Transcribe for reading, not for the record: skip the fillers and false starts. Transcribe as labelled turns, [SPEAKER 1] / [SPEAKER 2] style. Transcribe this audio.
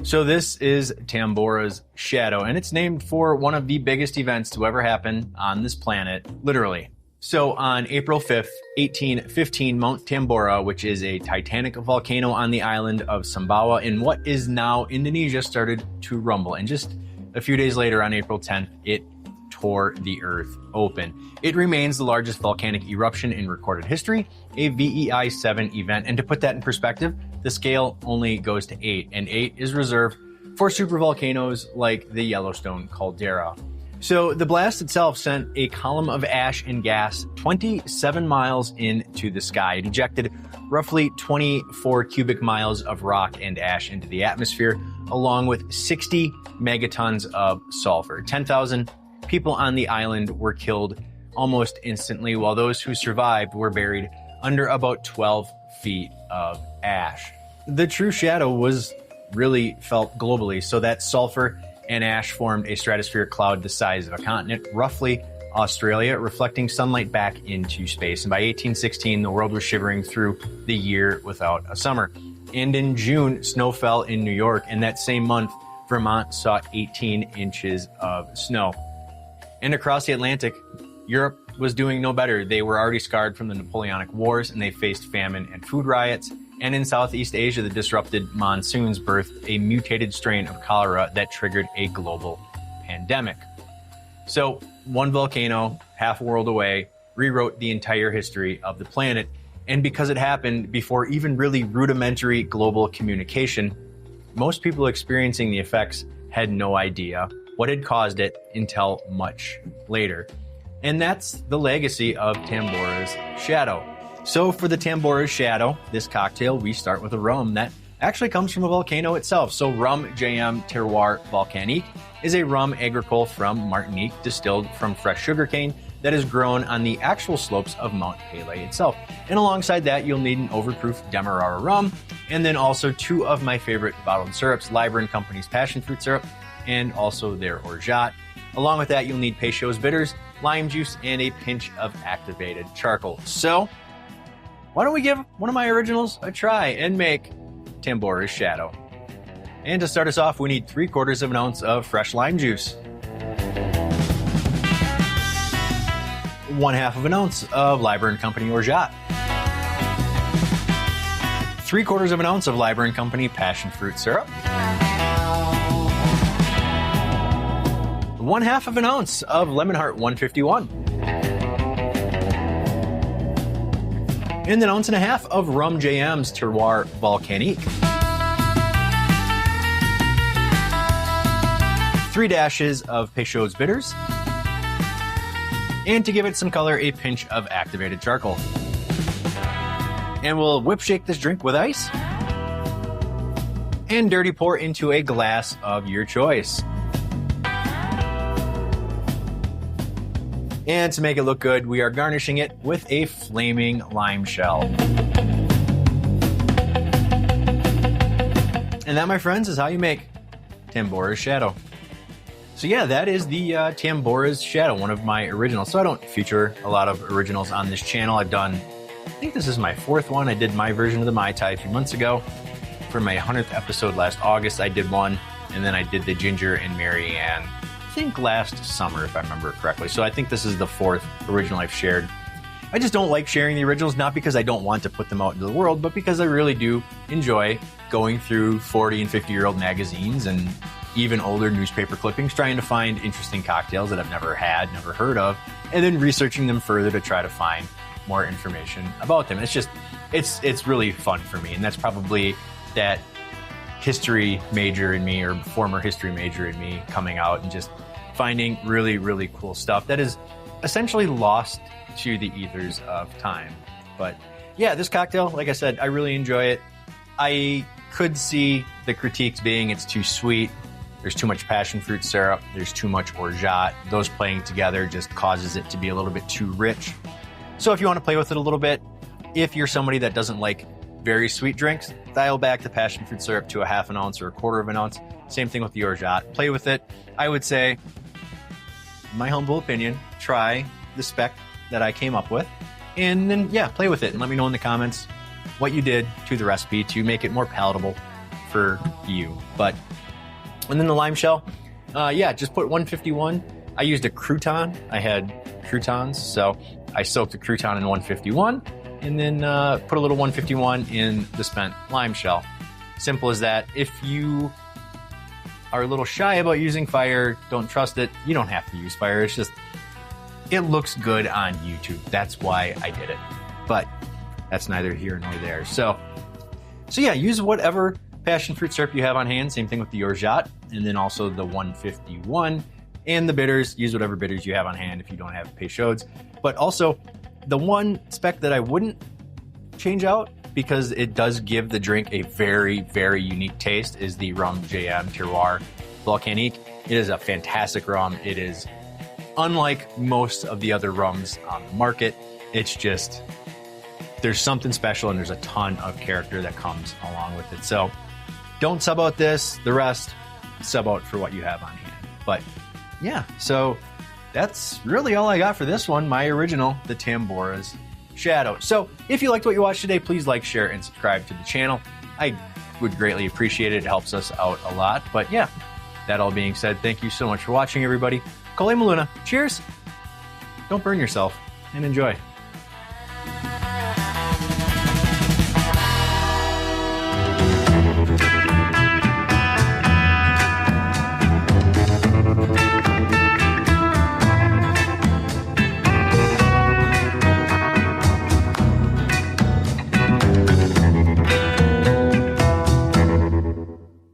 [SPEAKER 1] So this is Tambora's shadow, and it's named for one of the biggest events to ever happen on this planet, literally. So on April 5th, 1815, Mount Tambora, which is a titanic volcano on the island of Sumbawa in what is now Indonesia, started to rumble. And just a few days later, on April 10th, it tore the earth open. It remains the largest volcanic eruption in recorded history, a VEI 7 event. And to put that in perspective, the scale only goes to 8, and 8 is reserved for supervolcanoes like the Yellowstone caldera. So the blast itself sent a column of ash and gas 27 miles into the sky. It ejected roughly 24 cubic miles of rock and ash into the atmosphere, along with 60 megatons of sulfur. 10,000 people on the island were killed almost instantly, while those who survived were buried under about 12 feet of ash. The true shadow was really felt globally, so that sulfur and ash formed a stratospheric cloud the size of a continent, roughly Australia, reflecting sunlight back into space. And by 1816, the world was shivering through the year without a summer. And in June, snow fell in New York, and that same month, Vermont saw 18 inches of snow. And across the Atlantic, Europe was doing no better. They were already scarred from the Napoleonic Wars, and they faced famine and food riots. And in Southeast Asia, the disrupted monsoons birthed a mutated strain of cholera that triggered a global pandemic. So one volcano, half a world away, rewrote the entire history of the planet. And because it happened before even really rudimentary global communication, most people experiencing the effects had no idea what had caused it until much later. And that's the legacy of Tambora's shadow. So for the Tambora's shadow, this cocktail, we start with a rum that actually comes from a volcano itself. So Rhum J.M Terroir Volcanique is a rum agricole from Martinique, distilled from fresh sugarcane that is grown on the actual slopes of Mount Pelée itself. And alongside that, you'll need an overproof Demerara rum, and then also two of my favorite bottled syrups, Liber Company's passion fruit syrup, and also their orgeat. Along with that, you'll need Peychaud's bitters, lime juice, and a pinch of activated charcoal. So why don't we give one of my originals a try and make Tambora's shadow? And to start us off, we need 3/4 of an ounce of fresh lime juice, 1/2 of an ounce of Liber Company orgeat, 3/4 of an ounce of Liber Company passion fruit syrup, 1/2 of an ounce of Lemon Heart 151, and an 1.5 ounces of Rhum J.M Terroir Volcanique, 3 dashes of Peychaud's bitters, and to give it some color, a pinch of activated charcoal. And we'll whip shake this drink with ice and dirty pour into a glass of your choice. And to make it look good, we are garnishing it with a flaming lime shell. And that, my friends, is how you make Tambora's shadow. So yeah, that is the Tambora's shadow, one of my originals. So I don't feature a lot of originals on this channel. I've done, I think this is my 4th one. I did my version of the Mai Tai a few months ago. For my 100th episode last August, I did one. And then I did the Ginger and Mary Ann, I think last summer, if I remember correctly. So I think this is the 4th original I've shared. I just don't like sharing the originals, not because I don't want to put them out into the world, but because I really do enjoy going through 40 and 50-year-old magazines and even older newspaper clippings, trying to find interesting cocktails that I've never had, never heard of, and then researching them further to try to find more information about them. It's just, it's really fun for me, and that's probably that history major in me, or former history major in me, coming out and just finding really, really cool stuff that is essentially lost to the ethers of time. But yeah, this cocktail, like I said, I really enjoy it. I could see the critiques being it's too sweet, there's too much passion fruit syrup, there's too much orgeat. Those playing together just causes it to be a little bit too rich. So if you want to play with it a little bit, if you're somebody that doesn't like very sweet drinks, dial back the passion fruit syrup to 1/2 ounce or 1/4 ounce. Same thing with the orgeat. Play with it. I would say, in my humble opinion, try the spec that I came up with, and then, yeah, play with it and let me know in the comments what you did to the recipe to make it more palatable for you. And then the lime shell, yeah, just put 151. I used a crouton. I had croutons, so I soaked the crouton in 151 and then put a little 151 in the spent lime shell. Simple as that. If you are a little shy about using fire, don't trust it, you don't have to use fire. It's just, it looks good on YouTube. That's why I did it. But that's neither here nor there. So yeah, use whatever passion fruit syrup you have on hand. Same thing with the orgeat, and then also the 151. And the bitters, use whatever bitters you have on hand if you don't have Peychaud's. But also, the one spec that I wouldn't change out, because it does give the drink a very, very unique taste, is the Rhum J.M Terroir Volcanique. It is a fantastic rum. It is unlike most of the other rums on the market. It's just, there's something special, and there's a ton of character that comes along with it. So don't sub out this. The rest, sub out for what you have on hand. But yeah, so that's really all I got for this one, my original, the Tambora's Shadow. So if you liked what you watched today, please like, share, and subscribe to the channel. I would greatly appreciate it. It helps us out a lot. But yeah, that all being said, thank you so much for watching, everybody. Kole Maluna. Cheers. Don't burn yourself, and enjoy.